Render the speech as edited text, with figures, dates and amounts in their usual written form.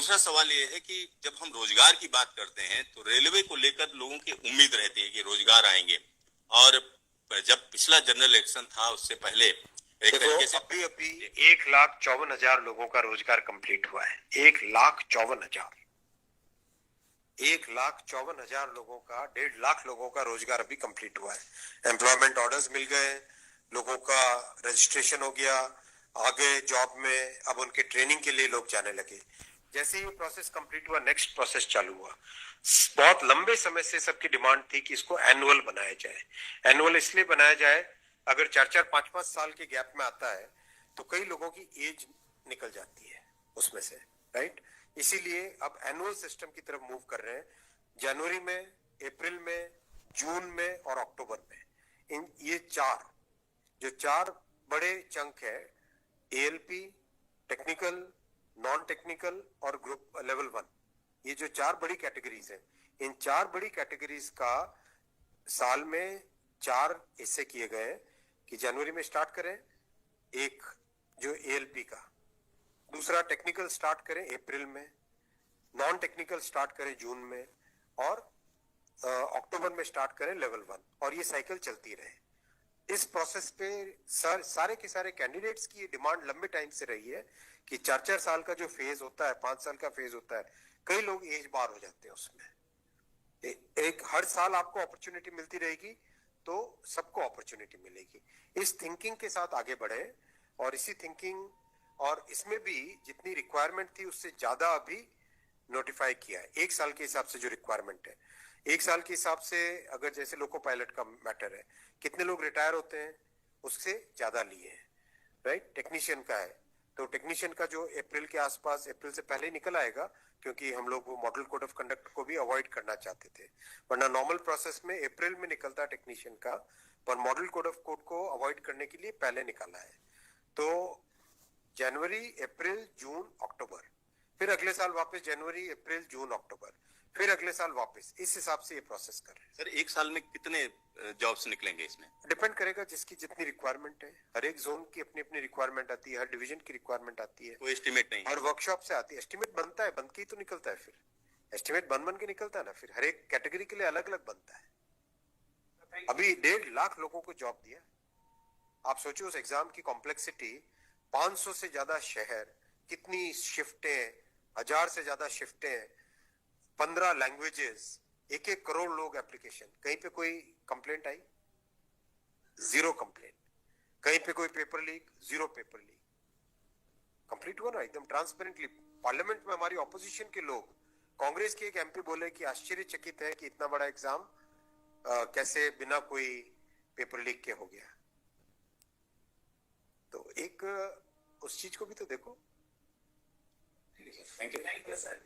दूसरा सवाल ये है कि जब हम रोजगार की बात करते हैं तो रेलवे को लेकर लोगों की उम्मीद रहती है कि रोजगार आएंगे, और जब पिछला जनरल इलेक्शन था उससे पहले एक तरीके से अभी 1,54,000 लोगों का रोजगार कंप्लीट हुआ है। 1,54,000 लोगों का 1.5 लाख लोगों का रोजगार अभी कंप्लीट हुआ है। एम्प्लॉयमेंट ऑर्डर्स मिल गए, लोगों का रजिस्ट्रेशन हो गया, आगे जॉब में अब उनके ट्रेनिंग के लिए लोग जाने लगे। जैसे ही प्रोसेस कंप्लीट हुआ, नेक्स्ट प्रोसेस चालू हुआ। बहुत लंबे समय से सबकी डिमांड थी कि इसको एनुअल बनाया जाए। एनुअल इसलिए बनाया जाए, अगर 4-4, 5-5 साल के गैप में आता है तो कई लोगों की एज निकल जाती है उसमें से, राइट। इसीलिए अब एनुअल सिस्टम की तरफ मूव कर रहे हैं। जनवरी में, अप्रैल में, जून में और अक्टूबर में, इन ये चार बड़े चंक है, एएलपी, टेक्निकल, नॉन टेक्निकल और ग्रुप लेवल 1, ये जो 4 बड़ी कैटेगरीज हैं, इन 4 बड़ी कैटेगरीज का साल में 4 हिस्से किए गए हैं कि जनवरी में स्टार्ट करें एक जो एएलपी का, दूसरा टेक्निकल स्टार्ट करें अप्रैल में, नॉन टेक्निकल स्टार्ट करें जून में और अक्टूबर में स्टार्ट करें लेवल 1, और ये साइकिल चलती रहे। इस प्रोसेस पे सारे के सारे कैंडिडेट्स की डिमांड लंबे टाइम से रही है कि 4-4 साल का जो फेज होता है, 5 साल का फेज होता है, कई लोग एज बार हो जाते हैं उसमें। एक हर साल आपको अपॉर्चुनिटी मिलती रहेगी तो सबको अपॉर्चुनिटी मिलेगी। इस थिंकिंग के साथ आगे बढ़े, और इसी थिंकिंग और इसमें भी जितनी रिक्वायरमेंट थी उससे ज्यादा अभी नोटिफाई किया है। 1 साल के हिसाब से जो रिक्वायरमेंट है, 1 साल के हिसाब से अगर जैसे लोको पायलट का मैटर है, कितने लोग रिटायर होते हैं उससे ज्यादा लिए हैं, राइट। टेक्नीशियन का है तो टेक्नीशियन का जो अप्रैल के आसपास, अप्रैल से पहले निकल आएगा, क्योंकि हम लोग वो मॉडल कोड ऑफ कंडक्ट को भी अवॉइड करना चाहते थे, वरना नॉर्मल प्रोसेस में अप्रैल में निकलता टेक्नीशियन का, पर मॉडल कोड ऑफ कोड को अवॉइड करने के लिए पहले निकाला है। तो जनवरी, अप्रैल, जून, अक्टूबर, फिर अगले साल वापस जनवरी, अप्रैल, जून, अक्टूबर, फिर अगले साल वापस, इस हिसाब से ये प्रोसेस कर रहे हैं। सर 1 साल में कितने जॉब्स निकलेंगे इसमें? डिपेंड करेगा जिसकी जितनी रिक्वायरमेंट है। हर एक जोन की अपनी अपनी रिक्वायरमेंट आती है, हर डिवीजन की रिक्वायरमेंट आती है, कोई एस्टिमेट नहीं, हर वर्कशॉप से आती है। एस्टिमेट बनता है, बन के ही तो निकलता है, फिर एस्टिमेट बन के निकलता है ना, फिर हर एक कैटेगरी के लिए अलग अलग बनता है। अभी 1.5 लाख लोगों को जॉब दिया। आप सोचो उस एग्जाम की कॉम्प्लेक्सिटी, 500 से ज्यादा शहर, कितनी शिफ्टें, 1000 से ज्यादा शिफ्टें, 15 लैंग्वेजेस, 1-1 करोड़ लोग एप्लीकेशन। कहीं पे कोई कंप्लेंट आई? 0 कंप्लेंट। कहीं पे कोई paper leak? 0 paper leak. Complete हुआ ना एकदम ट्रांसपेरेंटली। पार्लियामेंट में हमारी ऑपोजिशन के लोग, कांग्रेस के एक एमपी बोले कि आश्चर्यचकित है कि इतना बड़ा एग्जाम कैसे बिना कोई पेपर लीक के हो गया। तो एक उस चीज को भी तो देखो। Thank you sir.